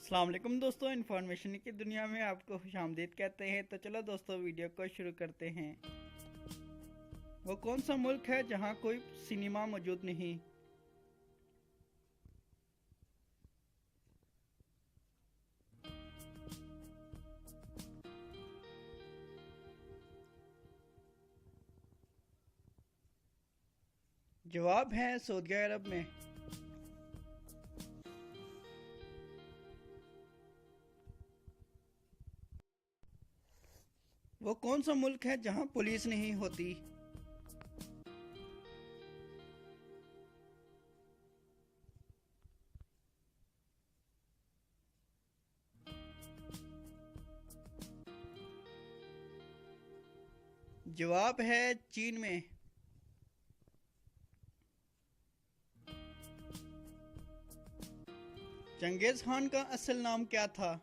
अस्सलाम वालेकुम दोस्तों, इन्फॉर्मेशन की दुनिया में आपको खुशामदीद कहते हैं। तो चलो दोस्तों, वीडियो को शुरू करते हैं। वो कौन सा मुल्क है जहां कोई सिनेमा मौजूद नहीं? जवाब है सऊदी अरब में। वो कौन सा मुल्क है जहां पुलिस नहीं होती? जवाब है चीन में। चंगेज खान का असल नाम क्या था?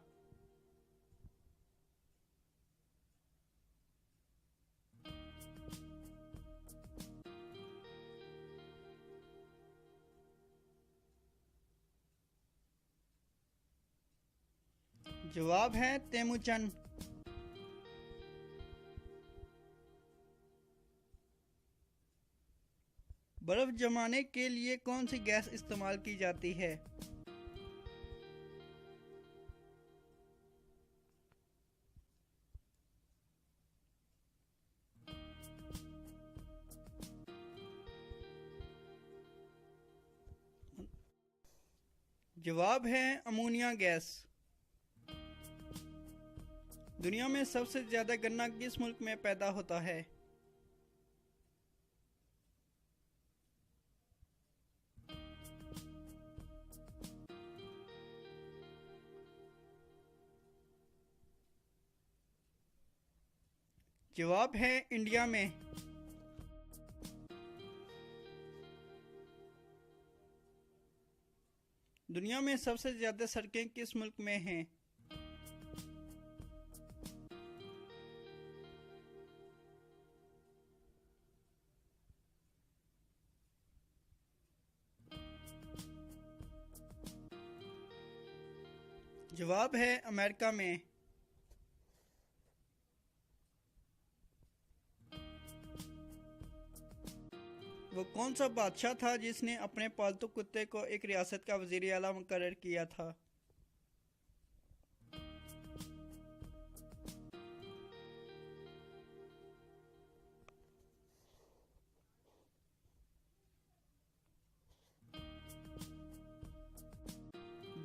जवाब है तेमुचन। बर्फ जमाने के लिए कौन सी गैस इस्तेमाल की जाती है? जवाब है अमोनिया गैस। दुनिया में सबसे ज्यादा गन्ना किस मुल्क में पैदा होता है? जवाब है इंडिया में। दुनिया में सबसे ज्यादा सड़कें किस मुल्क में हैं? जवाब है अमेरिका में। वो कौन सा बादशाह था जिसने अपने पालतू कुत्ते को एक रियासत का वजीर आला मुकर्रर किया था?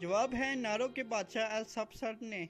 जवाब है नारो के बादशाह अल सफसर ने।